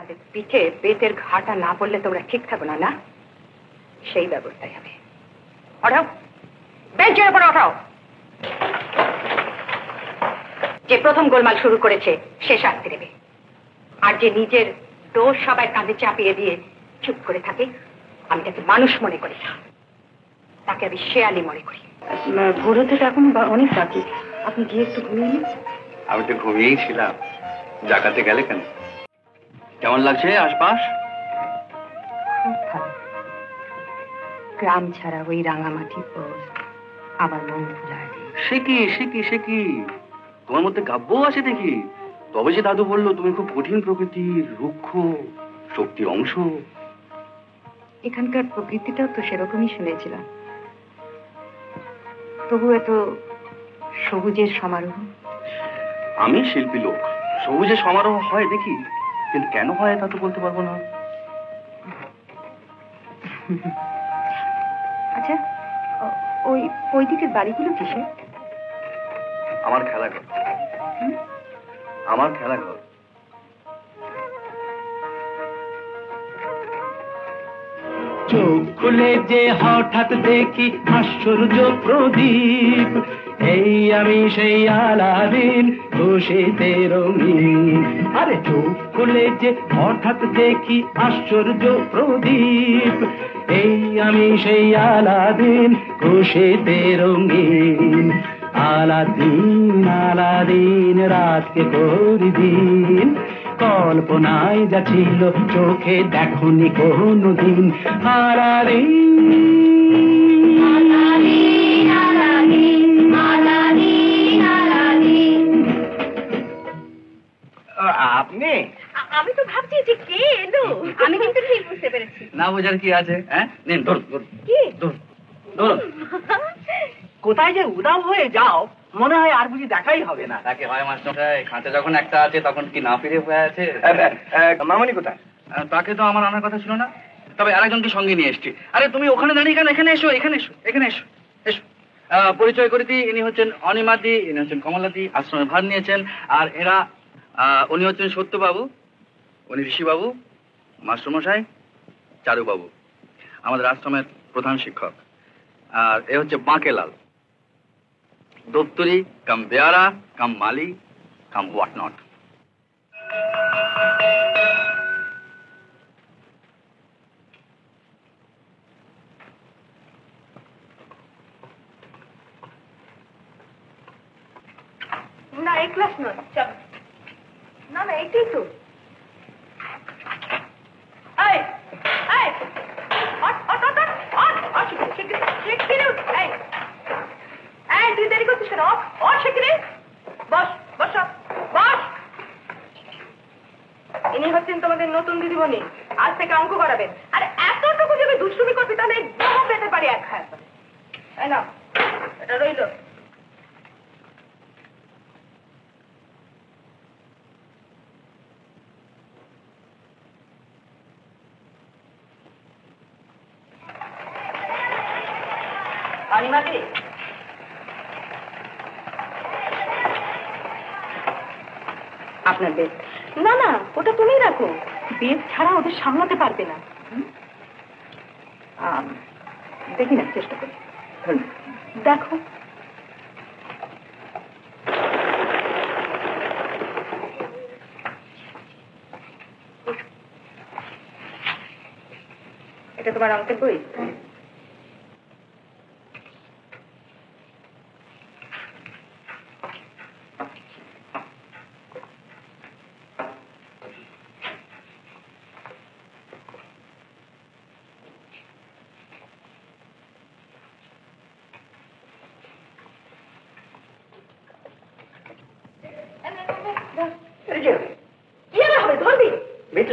তোমাদের পিঠে বেতের ঘাটা না পড়লে তোমরা ঠিক থাকো না, না? সেই ব্যবস্থাই হবে। ওঠাও, বেঞ্চের উপর ওঠাও। যে প্রথম গোলমাল শুরু করেছে সে শাস্তি দেবে, আর যে নিজের দোষ সবাই কাঁধে চাপিয়ে দিয়ে চুপ করে থাকে আমি তাকে মানুষ মনে করি না, তাকে আমি শেয়ালি মনে করি। ভোর হতে এখন অনেক বাকি, আপনি গিয়ে একটু ঘুমিয়ে নিন। আমি তো ঘুমিয়েই ছিলাম, জাগাতে গেলে কেন? কেমন লাগছে আশপাশ? খুব ভালো। গ্রাম ছাড়া ওই রাঙামাটি পথ আমার মন ভুলায়। সে কি তোমার মধ্যে কাব্য আছে দেখি। তবে যে দাদু বললো তুমি খুব কঠিন প্রকৃতির, রুক্ষ শক্তির অংশ। এখানকার প্রকৃতিটাও তো সেরকমই শুনেছিলাম, তবু এত সবুজের সমারোহ। আমি শিল্পী লোক, সবুজের সমারোহ হয় দেখি, কিন্তু কেন হয় তা তো বলতে পারবো না। আচ্ছা, ওই দিকের বাড়িগুলো কিসে? আমার খেলাঘর। আমার খেলাঘর। চোখ খুলে যে হঠাৎ দেখি আশ্চর্য প্রদীপ, এই আমি সেই আলাদিন খুশিতে রঙিন। আরে চোখ খুলে যে হঠাৎ দেখি আশ্চর্য প্রদীপ, এই আমি সেই আলাদিন খুশিতে রঙিন। আলাদিন আলাদিন রাতকে করি দিন, কল্পনায় যা ছিল চোখে দেখনি কোনদিন। Aladdin Aladdin Aladdin Aladdin Aladdin. আপনি? আমি তো ভাবছি যে কে এলো, আমি কিন্তু ঠিক বুঝতে পেরেছি। না বোঝার কি আছে? হ্যাঁ, নিন ধরুন। কি ধরুন। কোথায় যে উদাম হয়ে যাও, মনে হয় আর বুঝি দেখাই হবে না। তাকে হয় মাস্টারমশাই, খাঁচা যখন একটা আছে তখন কি না ফিরে হয়ে আছে? মামনি কোথায়? তাকে তো আমার আনার কথা ছিল না, তবে আরেকজনকে সঙ্গে নিয়ে এসছি। আরে তুমি ওখানে দাঁড়িয়ে কেন? এখানে এসো, এখানে এসো, এখানে এসো, এসো। পরিচয় করে দিই, ইনি হচ্ছেন অনিমাদি, ইনি হচ্ছেন কমলাদি, আশ্রমে ভার নিয়েছেন। আর এরা উনি হচ্ছেন সত্যবাবু, উনি ঋষিবাবু, মাস্টারমশাই চারুবাবু, আমাদের আশ্রমের প্রধান শিক্ষক। আর এ হচ্ছে বাঁকেলাল, দপ্তরি কাম বেয়ারা কাম মালি কাম হোয়াট নট। না এই ক্লাস নয়, চলো। না না এইটাই তো। তুই দেরি করছিস কেন? বস বস বস। ইনি হচ্ছেন তোমাদের নতুন দিদিমণি, আজ থেকে অঙ্ক করাবেন। আর এতটুকু যদি দুষ্টুমি করবি তাহলে একদম পেতে পারি এক খায়। তাই না? এটা রইল। আপনার বেদ? না না, ওটা তুমি রাখো, বেদ ছাড়া ওদের সামলাতে পারবে না। দেখি না, চেষ্টা করি। দেখো এটা তোমার অঙ্কের বই।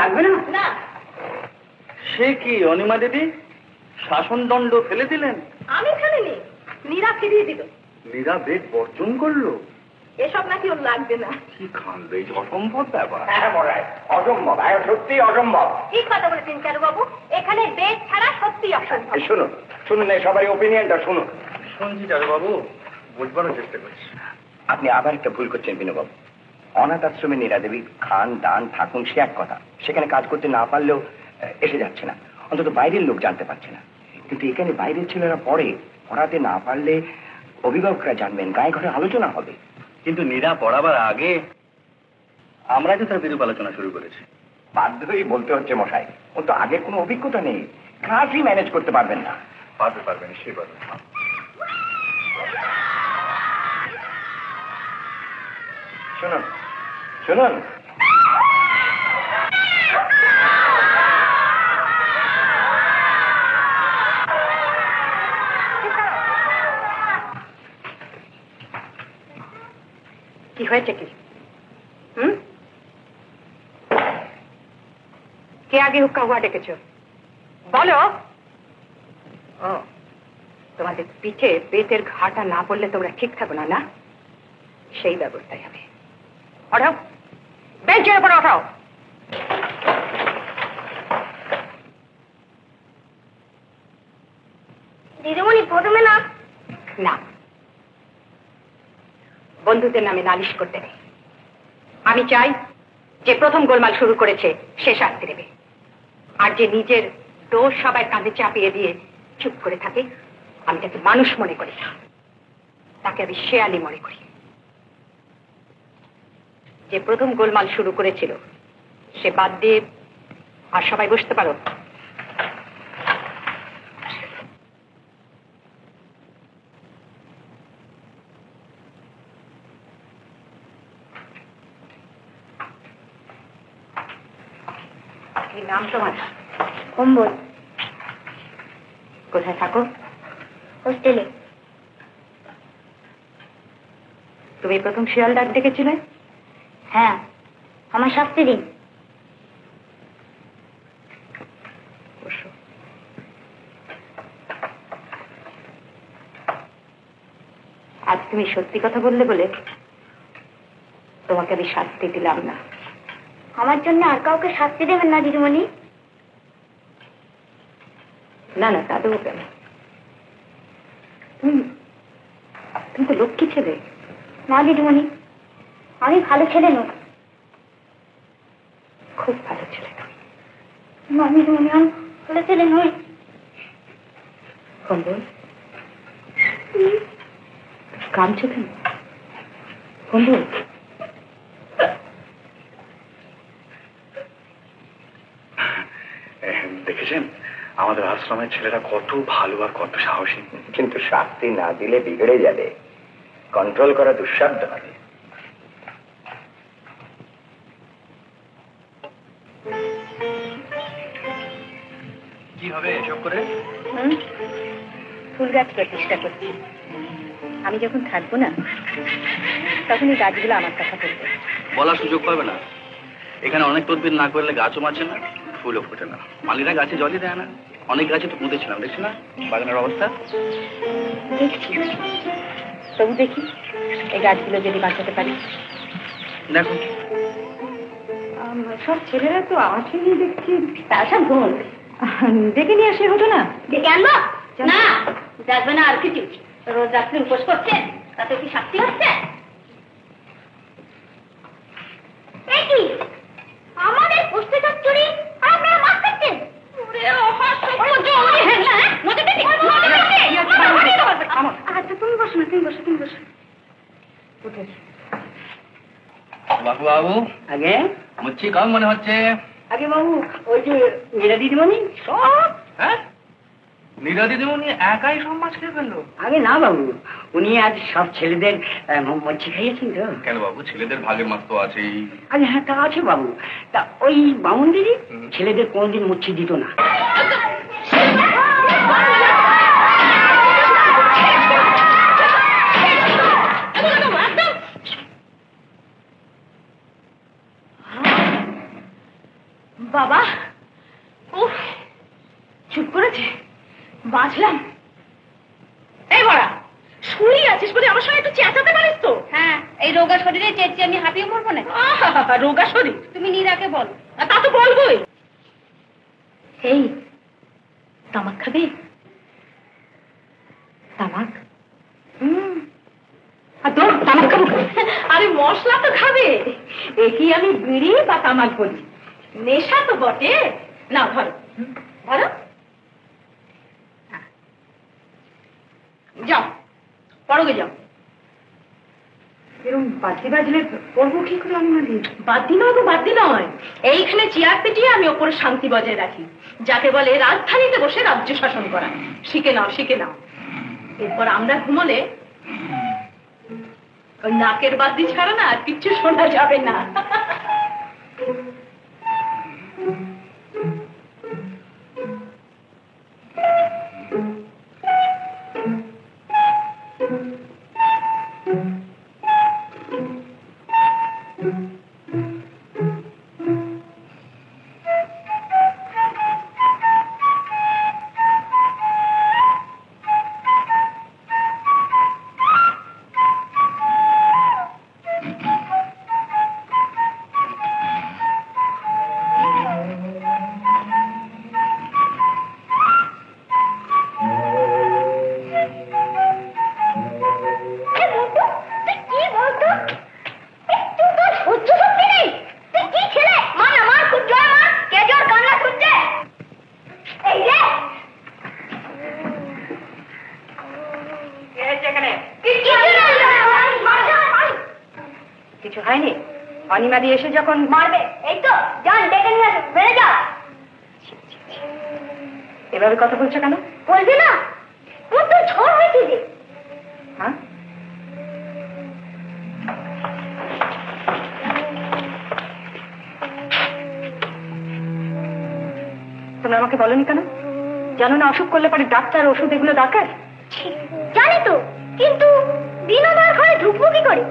লাগবে না? না। সে কি অনিমা দিদি, শাসনদণ্ড ফেলে দিলেন? আমি ফেলিনি, নীরা ফিরিয়ে দিল। নীরা বেদ বর্জন করলো? এসব নাকি ওর লাগবে না। কি কাণ্ড, এই অসম্ভব ব্যাপার। অসম্ভব, সত্যি অসম্ভব। ঠিক কথা বলেছেন চারুবাবু, এখানে বেদ ছাড়া সত্যি অসম্ভব। শুনুন শুনুন, সবারই ওপিনিয়নটা শুনুন। শুনছি চারুবাবু, বুঝবারও চেষ্টা করছি। আপনি আবার একটা ভুল করছেন বিনুবাবু। অনাথ আশ্রমে নীরা দেবী খান দান থাকুন সে এক কথা, সেখানে কাজ করতে না পারলেও এসে যাচ্ছে না, অন্তত বাইরের লোক জানতে পারছে না। কিন্তু এখানে বাইরের ছেলেরা পড়াতে না পারলে অভিভাবকরা জানবেন, গায়ে ঘরে আলোচনা হবে। কিন্তু নীরা পড়াবার আগে আমরা তো তার বিরূপ আলোচনা শুরু করেছি। বাধ্য হয়েই বলতে হচ্ছে মশাই, ও তো আগের কোনো অভিজ্ঞতা নেই, ক্লাসই ম্যানেজ করতে পারবেন না। পারবেন নিশ্চয়ই পারবেন। শুনুন শুনুন, কি হয়েছে কি? কে আগে হুক্কা হুয়া ডেকেছো বলো? ও, তোমাদের পিঠে পেটের ঘাটা না পড়লে তোমরা ঠিক থাকো না, না? সেই ব্যবস্থাই হবে। ওঠাও, বেঞ্চের উপর ওঠাও। দিদিমণি প্রথমে না। না, বন্ধুদের নামে নালিশ করতে নেই। আমি চাই যে প্রথম গোলমাল শুরু করেছে সে শাস্তি দেবে, আর যে নিজের দোষ সবাই কাঁধে চাপিয়ে দিয়ে চুপ করে থাকে আমি তাকে মানুষ মনে করি না, তাকে আমি শেয়ালি মনে করি। যে প্রথম গোলমাল শুরু করেছিল সে বাদ দিয়ে আর সবাই বসতে পারো। কি নাম তোমার? কম্বল। কোথায় থাকো? হোস্টেলে। তুমি প্রথম শিয়াল ডাক ডেকেছিলে? হ্যাঁ, আমার শাস্তি দিন। আজ তুমি সত্যি কথা বললে বলে তোমাকে আমি শাস্তি দিলাম না। আমার জন্য আর কাউকে শাস্তি দেবেন না দিদিমণি। না না, তা দেবো কেন? তুমি তো লক্ষ্মী ছেলে। না দিদিমণি, আমি ভালো ছেলে নই। খুব ভালো ছেলে। না দিদিমণি, আমি ভালো ছেলে নই। কম্বল, কাঁদছো কেন? কম্বল, দেখেছেন আমাদের আশ্রমের ছেলেরা কত ভালো আর কত সাহসী। কিন্তু শাস্তি না দিলে বিগড়ে যাবে, কন্ট্রোল করা দুঃসাধ্য হবে। কি হবে এসব করে? ফুল গাছ প্রতিষ্ঠা করছি। আমি যখন থাকবো না তখন এই গাছগুলো আমার কথা বলবে। বলার সুযোগ পাবে না। এখানে অনেক তদবির না করলে গাছও মাছে না, ফুলও ফোটে না, মালিরা গাছে জলই দেয় না। অনেক গাছে তো পুঁতেছিলাম, দেখছি না বাগানের অবস্থা? দেখছি, তবু দেখি এই গাছগুলো যদি বাঁচাতে পারি। দেখো সব ছেলেরা তো আছে নিয়ে দেখছি, তার সব ভুল। ডেকে নিয়ে আসলে হতো না? ডেকে আনবো না, দেখবে না আর কিছু। রোজ রাত্রি উপোস করছে, তাতে কি শাস্তি হচ্ছে? কি আমাদের পুস্তিকার চুরি আপনারা মাছ খাচ্ছেন? আচ্ছা তুমি বসো না, তুমি বসো, তুমি বসো। বাবু বাবু আগে মুচ্ছি কম মনে হচ্ছে। আগে বাবু, ওই যে নীরা দিদিমণি সব। হ্যাঁ, নীরা দিদিমণি একাই সব মাছ খেয়ে ফেললো? আগে না বাবু, উনি আজ সব ছেলেদের মচ্ছি খাইয়েছেন তো। কেন বাবু, ছেলেদের ভাগের মাছ তো আছেই। আরে হ্যাঁ, তা আছে বাবু। তা ওই বামুন দিদি ছেলেদের কোনদিন মচ্ছি দিত না। বাবা, উফ, চুপ করেছে, বাঁচলাম। এই বড়া, শুয়ে আছিস বলে আমার সঙ্গে একটু চেঁচাতে পারিস তো? হ্যাঁ, এই রোগা শরীরে চেঁচিয়ে আমি হাঁপিয়ে মরবো না। রোগা শরীর? তুমি নীরাকে বলো। তা তো বলবোই। এই তামাক খাবে? তামাক? আর তোর তামাক খাবো? আরে মশলা তো খাবে। এ কি আমি বিড়ি বা তামাক বলি? নেশা তো বটে। না ধরো ধরো, যাও পড়োগে যাও। এরকম বাদ্যি বাজলে পড়বো কি করে অনিমাদি? বাদ্যি নয় গো, বাদ্যি নয়। এইখানে চেয়ার পেটিয়ে আমি ওপরে শান্তি বজায় রাখি, যাকে বলে রাজধানীতে বসে রাজ্য শাসন করা। শিখে নাও, শিখে নাও। এরপর আমরা ঘুমোলে ওই নাকের বাদ্যি ছাড়া না আর কিচ্ছু শোনা যাবে না। কিছু হয়নি? অনিমাদি এসে যখন মারবে, এই তো যান ডেকে নিয়ে আসুন, বেড়ে যাও। এভাবে কথা বলছো কেন? বলবি না? তোর তো ঝড় হয়েছে যে। হ্যাঁ, তোমরা আমাকে বলনি কেন? জানো না অসুখ করলে পরে ডাক্তার ওষুধ এগুলো দরকার? জানি তো, কিন্তু বিনোদার ঘরে ঢুকবো কি করে?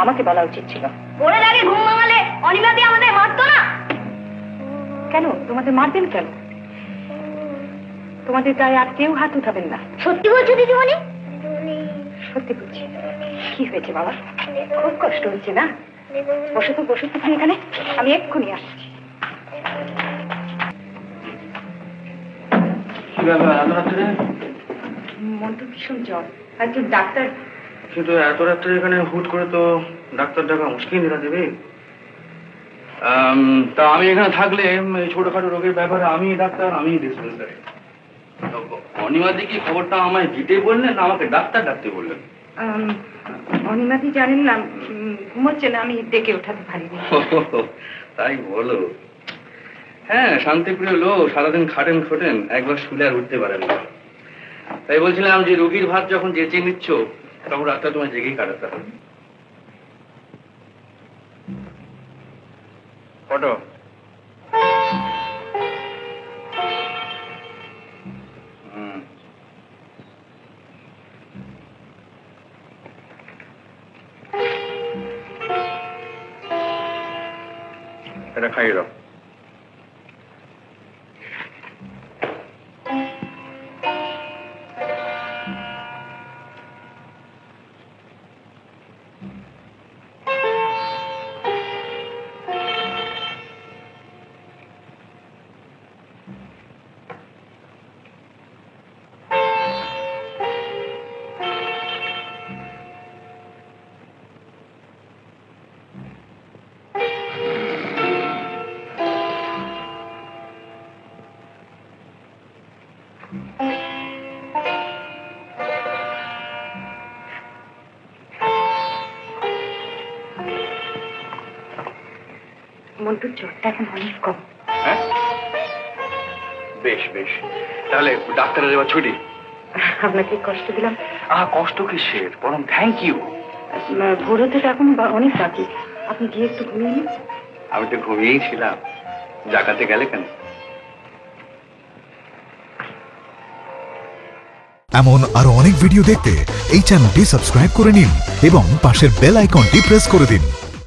আমাকে বলা উচিত ছিল। ওরা আগে ঘুম ভাঙালে অনিমাদি আমাদের মারতো না? কেন তোমাদের মারবেন কেন? তোমাদের গায়ে আর কেউ হাত উঠাবেন না। সত্যি বলছো দিদিমণি? সত্যি বলছি। কি হয়েছে বাবা? খুব কষ্ট হয়েছে না? বসে তো বসে তুমি এখানে, আমি এক্ষুনি আসছি। কি ব্যাপার এত রাত্রে? মন্টু ভীষণ জ্বর, একজন ডাক্তার। কিন্তু এত রাত্রে এখানে হুট করে তো ডাক্তার ডাকা মুশকিল দেখা দেবে। তা আমি এখানে থাকলে এই ছোটখাটো রোগের ব্যাপারে আমি ডাক্তার, আমি ডিসপেন্সারি। অনিমাদি কি খবরটা আমায় দিতে বললেন না আমাকে ডাক্তার ডাকতে বললেন? অনিমাদি জানেন না, ঘুমোচ্ছেন, আমি ডেকে ওঠাতে পারিনি। তাই বলো? হ্যাঁ, শান্তিপ্রিয় লোক, সারাদিন খাটেন খোটেন, একবার শুলে আর উঠতে পারেন না। তাই বলছিলাম যে রোগীর ভাত যখন যেচে নিচ্ছ তখন রাতটা তোমায় জেগেই কাটাতে হবে। ফটো এটা খাইয়ে দাও। মন্টুর জ্বরটা এখন অনেক কম। হ্যাঁ, বেশ বেশ, তাহলে ডাক্তারের এবার ছুটি। আপনাকে কষ্ট দিলাম। কষ্ট কিসের, বরং থ্যাংক ইউ। ভোর হতে এখন অনেক বাকি, আপনি গিয়ে একটু ঘুমিয়ে নিন। আমি তো ঘুমিয়েই ছিলাম, জাগাতে গেলে কেন? এমন আরো অনেক ভিডিও দেখতে এই চ্যানেলটি সাবস্ক্রাইব করে নিন এবং পাশের বেল আইকনটি প্রেস করে দিন।